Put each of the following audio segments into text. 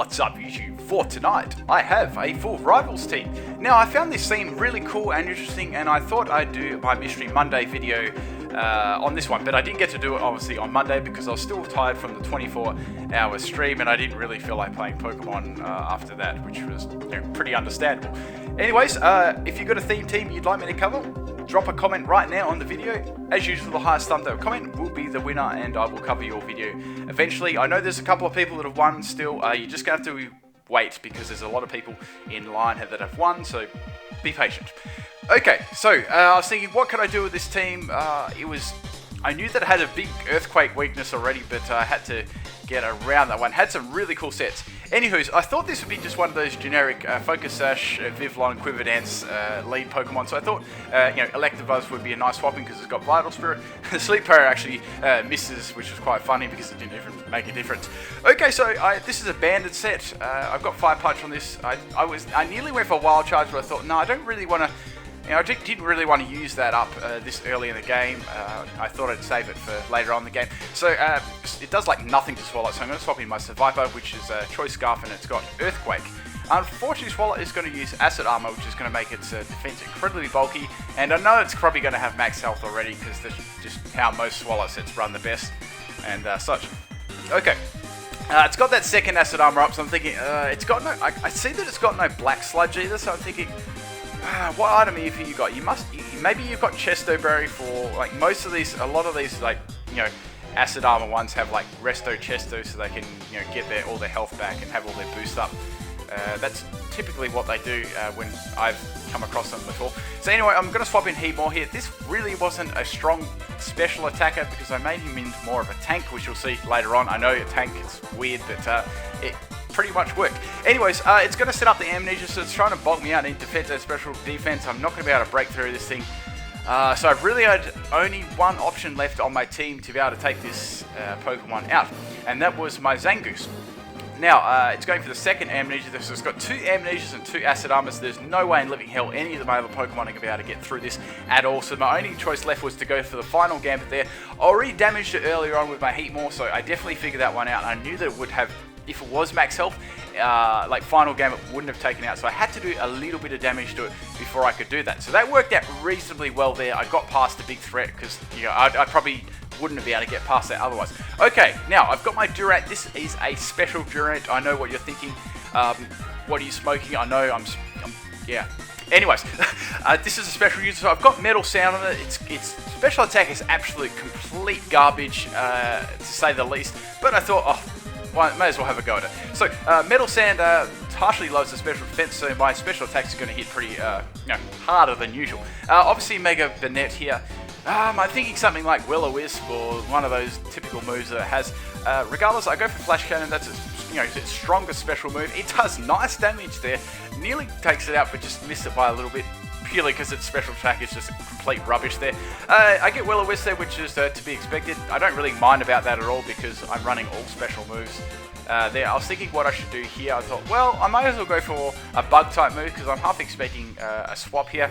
What's up YouTube? For tonight, I have a full Rivals team. Now I found this theme really cool and interesting and I thought I'd do my Mystery Monday video on this one, but I didn't get to do it obviously on Monday because I was still tired from the 24-hour stream and I didn't really feel like playing Pokemon after that, which was pretty understandable. Anyways, if you've got a theme team you'd like me to cover, drop a comment right now on the video. As usual, the highest thumbs up comment will be the winner and I will cover your video eventually. I know there's a couple of people that have won still. You're just going to have to wait because there's a lot of people in line that have won, so be patient. Okay, so I was thinking, what could I do with this team? I knew that it had a big Earthquake weakness already, but I had to get around that one. Had some really cool sets. Anywho's, I thought this would be just one of those generic Focus Sash, Vivillon, Quiver Dance lead Pokemon. So I thought, Electabuzz would be a nice swapping because it's got Vital Spirit. The Sleep Power actually misses, which was quite funny because it didn't even make a difference. Okay, so this is a banded set. I've got 5 Punch on this. I nearly went for Wild Charge, but I thought, no, I don't really want to. I didn't really want to use that up this early in the game. I thought I'd save it for later on in the game. So it does like nothing to Swalot, so I'm going to swap in my Survivor, which is Choice Scarf, and it's got Earthquake. Unfortunately, Swalot is going to use Acid Armor, which is going to make its defense incredibly bulky, and I know it's probably going to have max health already, because that's just how most Swalot sets run the best, and such. Okay. It's got that second Acid Armor up, so I'm thinking, it's got no... I see that it's got no Black Sludge either, so I'm thinking... what item have you got? Maybe you've got Chesto Berry for like most of these. A lot of these Acid Armor ones have like Resto Chesto, so they can get all their health back and have all their boost up. That's typically what they do when I've come across them before. So anyway, I'm going to swap in Heatmor here. This really wasn't a strong special attacker because I made him into more of a tank, which you'll see later on. I know a tank is weird, but it pretty much worked. Anyways, it's going to set up the Amnesia, so it's trying to bulk me out in defense and special defense. I'm not going to be able to break through this thing. So I really had only one option left on my team to be able to take this Pokemon out, and that was my Zangoose. Now, it's going for the second Amnesia, so it's got 2 Amnesias and 2 Acid Armors. There's no way in living hell any of my other Pokemon are going to be able to get through this at all, so my only choice left was to go for the final Gambit there. I already damaged it earlier on with my Heatmor, so I definitely figured that one out. I knew that it would have, if it was max health, like final Gambit wouldn't have taken out, so I had to do a little bit of damage to it before I could do that. So that worked out reasonably well there. I got past the big threat because I probably wouldn't be able to get past that otherwise. Okay, now I've got my Durant. This is a special Durant. I know what you're thinking. What are you smoking? I know yeah. Anyways, this is a special user, so I've got Metal Sand on it. Its special attack is absolute complete garbage, to say the least. But I thought, well, may as well have a go at it. So, Metal Sand partially lowers the special defense, so my special attack is going to hit pretty, harder than usual. Obviously, Mega Banette here. I'm thinking something like Will-O-Wisp or one of those typical moves that it has. Regardless, I go for Flash Cannon. That's its strongest special move. It does nice damage there. Nearly takes it out, but just missed it by a little bit. Purely because its special attack is just complete rubbish there. I get Will-O-Wisp there, which is to be expected. I don't really mind about that at all because I'm running all special moves there. I was thinking what I should do here. I thought, well, I might as well go for a bug type move because I'm half expecting a swap here.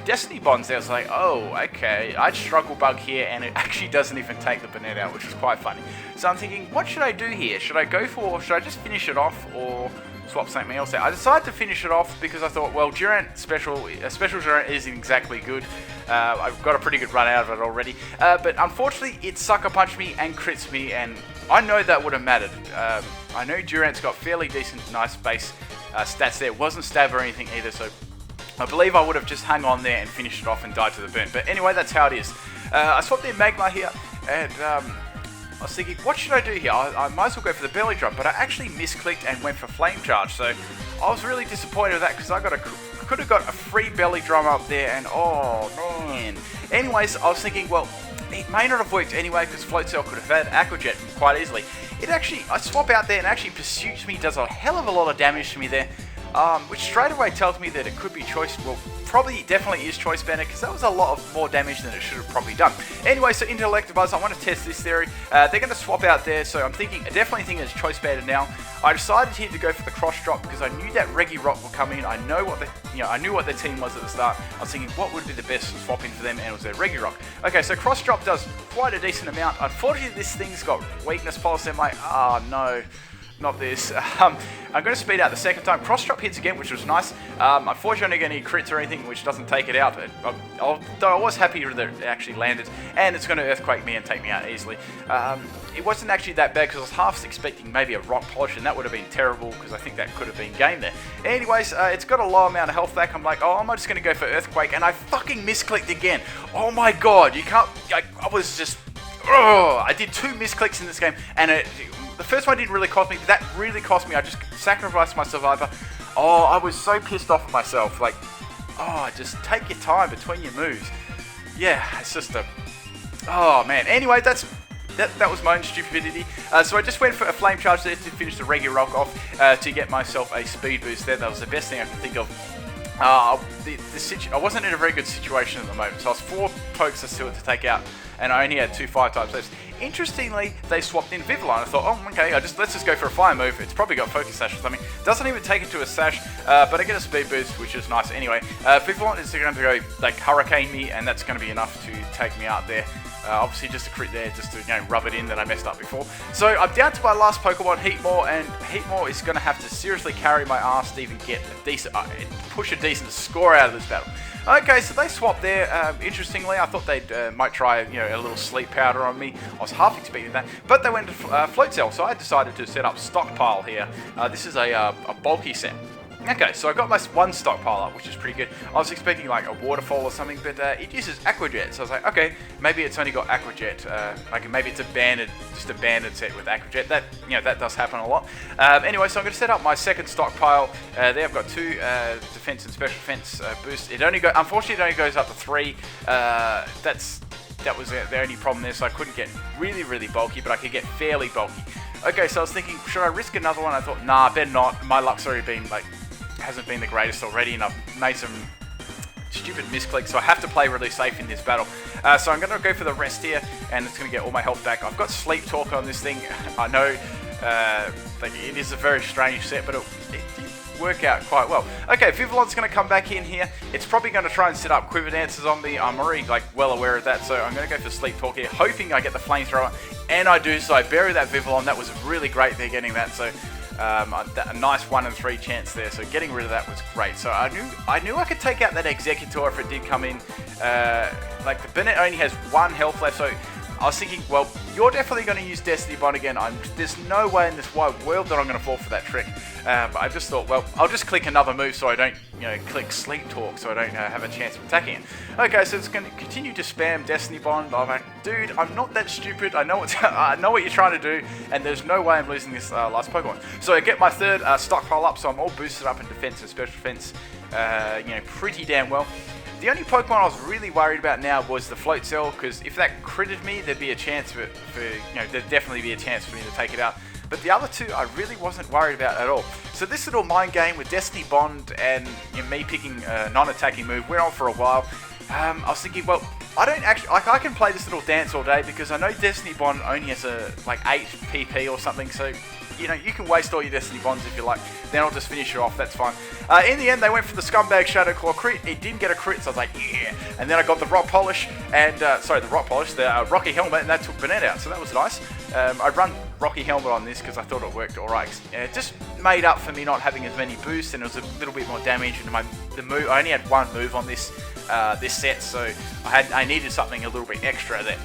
Destiny Bonds there, I was like, oh, okay. I'd struggle bug here and it actually doesn't even take the Banette out, which was quite funny. So I'm thinking, what should I do here? Should I just finish it off or swap something else out? I decided to finish it off because I thought, well, Durant special Durant isn't exactly good. I've got a pretty good run out of it already. But unfortunately, it Sucker Punched me and crits me, and I know that would have mattered. I know Durant's got fairly decent, nice base stats there. It wasn't stab or anything either, so I believe I would have just hung on there and finished it off and died to the burn. But anyway, that's how it is. I swapped in Magmar here, and I was thinking, what should I do here? I might as well go for the Belly Drum, but I actually misclicked and went for Flame Charge, so I was really disappointed with that because I could have got a free Belly Drum up there, and oh man. Anyways, I was thinking, well, it may not have worked anyway because Float Cell could have had Aqua Jet quite easily. I swap out there and actually pursues me, does a hell of a lot of damage to me there, which straight away tells me that it could be Choice, well, definitely is Choice Banded because that was a lot of more damage than it should have probably done. Anyway, so into Electabuzz, I want to test this theory. They're going to swap out there, so I'm definitely thinking it's Choice Banded now. I decided here to go for the Cross Drop because I knew that Regirock would come in. I knew what their team was at the start. I was thinking what would be the best swap in for them, and it was their Regirock. Okay, so Cross Drop does quite a decent amount. Unfortunately, this thing's got weakness policy. I'm like, oh no. not this. I'm going to speed out the second time. Cross drop hits again, which was nice. Unfortunately, I don't get any crits or anything, which doesn't take it out. Though I was happy that it actually landed, and it's going to earthquake me and take me out easily. It wasn't actually that bad because I was half expecting maybe a rock polish, and that would have been terrible because I think that could have been game there. Anyways, it's got a low amount of health back. I'm like, oh, I'm just going to go for earthquake, and I fucking misclicked again. Oh my god, you can't. I was just. Oh, I did 2 misclicks in this game, and the first one didn't really cost me, but that really cost me. I just sacrificed my survivor. Oh, I was so pissed off at myself. Like, oh, just take your time between your moves. Yeah, it's just a... Oh, man. Anyway, that was my own stupidity. So I just went for a flame charge there to finish the regular rock off to get myself a speed boost there. That was the best thing I could think of. I wasn't in a very good situation at the moment, so I was 4 pokes of Swalot to take out, and I only had 2 5 types left. Interestingly, they swapped in Vivillon. I thought, oh, okay, let's just go for a fire move. It's probably got Focus Sash or something. Doesn't even take it to a Sash, but I get a speed boost, which is nice anyway. Vivillon is going to go like Hurricane me, and that's going to be enough to take me out there. Obviously just a crit there, just to rub it in that I messed up before. So I'm down to my last Pokemon, Heatmor, and Heatmor is going to have to seriously carry my ass to even get a decent, push a decent score out of this battle. Okay, so they swapped there. Interestingly, I thought they might try a little sleep powder on me. I was half expecting that, but they went to Float Cell, so I decided to set up Stockpile here. This is a bulky set. Okay, so I got my 1 stockpile up, which is pretty good. I was expecting like a waterfall or something, but it uses Aqua Jet, so I was like, okay, maybe it's only got Aqua Jet. Like maybe it's just a banded set with Aqua Jet. That that does happen a lot. Anyway, so I'm going to set up my second stockpile. There I've got 2 defense and special defense boosts. Unfortunately, it only goes up to 3. That was the only problem there, so I couldn't get really bulky, but I could get fairly bulky. Okay, so I was thinking, should I risk another one? I thought, nah, better not. My luck's already been hasn't been the greatest already, and I've made some stupid misclicks, so I have to play really safe in this battle. So I'm going to go for the rest here, and it's going to get all my health back. I've got Sleep Talk on this thing. I know it is a very strange set, but it did work out quite well. Okay, Vivillon's going to come back in here. It's probably going to try and set up Quiver Dances on me. I'm already well aware of that, so I'm going to go for Sleep Talk here, hoping I get the Flamethrower, and I do, so I bury that Vivillon. That was really great there getting that, so... a nice 1 in 3 chance there, so getting rid of that was great. So I knew I could take out that Executor if it did come in. Like the Bennett only has 1 health left, so I was thinking, well, you're definitely going to use Destiny Bond again. There's no way in this wide world that I'm going to fall for that trick. But I just thought, well, I'll just click another move so I don't, click Sleep Talk, so I don't have a chance of attacking it. Okay, so it's going to continue to spam Destiny Bond. I'm like, dude, I'm not that stupid. I know what you're trying to do, and there's no way I'm losing this last Pokemon. So I get my 3rd stockpile up, so I'm all boosted up in defense and special defense, pretty damn well. The only Pokemon I was really worried about now was the Float Cell, because if that critted me, there'd be a chance there'd definitely be a chance for me to take it out. But the other 2, I really wasn't worried about at all. So this little mind game with Destiny Bond and me picking a non-attacking move went on for a while. I was thinking, well, I don't actually, I can play this little dance all day because I know Destiny Bond only has 8 PP or something, so you can waste all your Destiny Bonds if you like. Then I'll just finish it off, that's fine. In the end, they went for the Scumbag Shadow Claw crit. It didn't get a crit, so I was like, yeah. And then I got the Rock Polish, and, the Rocky Helmet, and that took Burnett out, so that was nice. I run Rocky Helmet on this because I thought it worked alright. It just made up for me not having as many boosts, and it was a little bit more damage. And the move, I only had 1 move on this set, so I needed something a little bit extra there.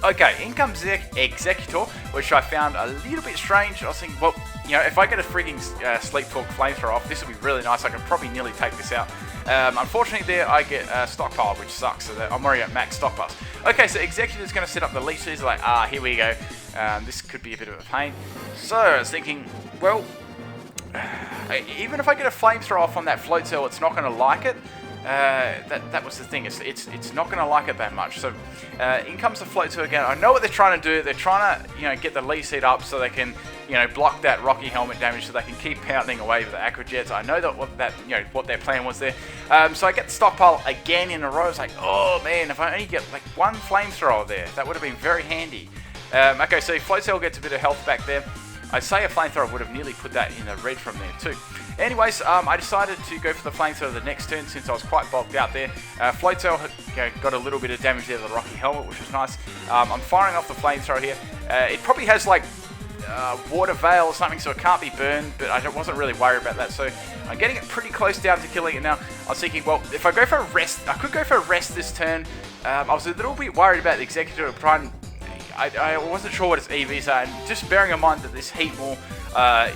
Okay, in comes Executor, which I found a little bit strange. I was thinking, well, if I get a freaking Sleep Talk Flamethrower off, this would be really nice. I could probably nearly take this out. Unfortunately there, I get Stockpile, which sucks, so I'm already at max stockpiles. Okay, so Executor's going to set up the leashes, like, here we go. This could be a bit of a pain. So I was thinking, well, even if I get a Flamethrower off on that Float Cell, it's not going to like it. That was the thing. It's not going to like it that much. So in comes the Float Cell again. I know what they're trying to do. They're trying to get the lead seat up so they can block that Rocky Helmet damage, so they can keep pounding away with the Aqua Jets. I know that what their plan was there. So I get the stockpile again in a row. It's like, oh man, if I only get like 1 Flamethrower there, that would have been very handy. Okay, so Float Cell gets a bit of health back there. I'd say a Flamethrower would have nearly put that in the red from there too. Anyways, I decided to go for the Flamethrower the next turn since I was quite bulked out there. Float Cell got a little bit of damage there to the Rocky Helmet, which was nice. I'm firing off the Flamethrower here. It probably has like water veil or something so it can't be burned, but I wasn't really worried about that. So I'm getting it pretty close down to killing it now. I was thinking, well, if I go for a rest, I could go for a rest this turn. I was a little bit worried about the Executor Prime. I wasn't sure what its EVs are, and just bearing in mind that this Heatmor,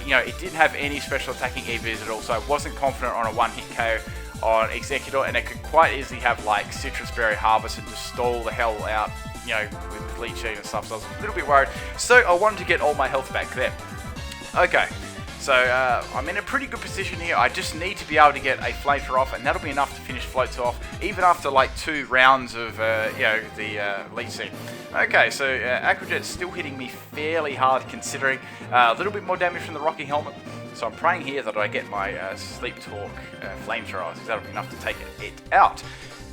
you know, it didn't have any special attacking EVs at all, so I wasn't confident on a one-hit KO on Executor, and it could quite easily have like Citrus Berry Harvest and just stall the hell out, you know, with leeching and stuff, so I was a little bit worried. So I wanted to get all my health back there. Okay, so I'm in a pretty good position here. I just need to be able to get a flamethrower off, and that'll be enough to finish floats off, even after like 2 rounds of, you know, the leech seed. Okay, so Aquajet's still hitting me fairly hard, considering a little bit more damage from the Rocky Helmet. So I'm praying here that I get my Sleep Talk flamethrower, because that'll be enough to take it out.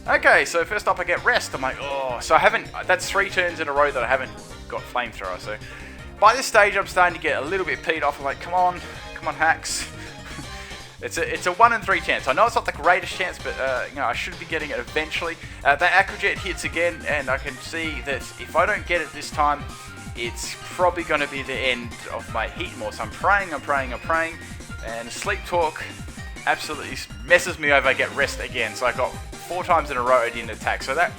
Okay, so first up I get rest. I'm like, oh, so I haven't, that's 3 turns in a row that I haven't got flamethrower. So by this stage I'm starting to get a little bit peed off. I'm like, come on hacks. It's a 1 in 3 chance. I know it's not the greatest chance, but you know, I should be getting it eventually. That Aquajet hits again, and I can see that if I don't get it this time, it's probably going to be the end of my Heatmor. So I'm praying, and Sleep Talk absolutely messes me over. I get rest again, so I got 4 times in a row I didn't attack. So that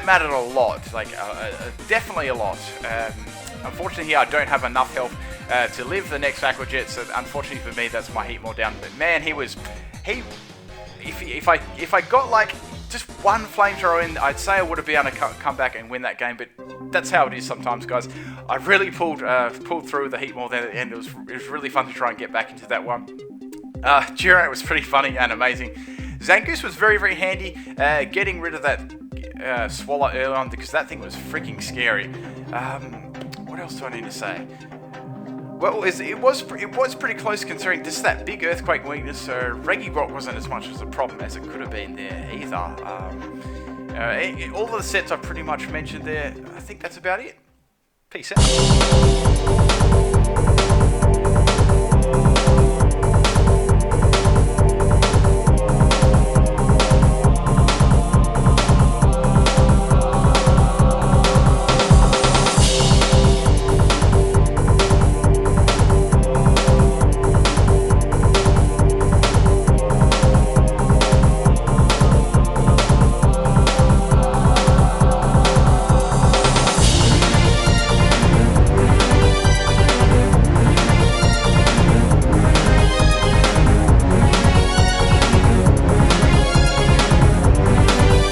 mattered a lot, like definitely a lot. Unfortunately here I don't have enough health to live the next Aquajet, so unfortunately for me that's my Heatmor down. But man, if I got like just 1 flamethrower in, I'd say I would have been able to come back and win that game, but that's how it is sometimes, guys. I really pulled through the Heatmor there at the end. It was really fun to try and get back into that one. Durant was pretty funny and amazing. Zangoose was very, very handy, getting rid of that Swalot early on, because that thing was freaking scary. What else do I need to say? Well, it was pretty close, considering this is that big earthquake weakness, so Reggie Rock wasn't as much as a problem as it could have been there either. All of the sets I've pretty much mentioned there. I think that's about it. Peace out.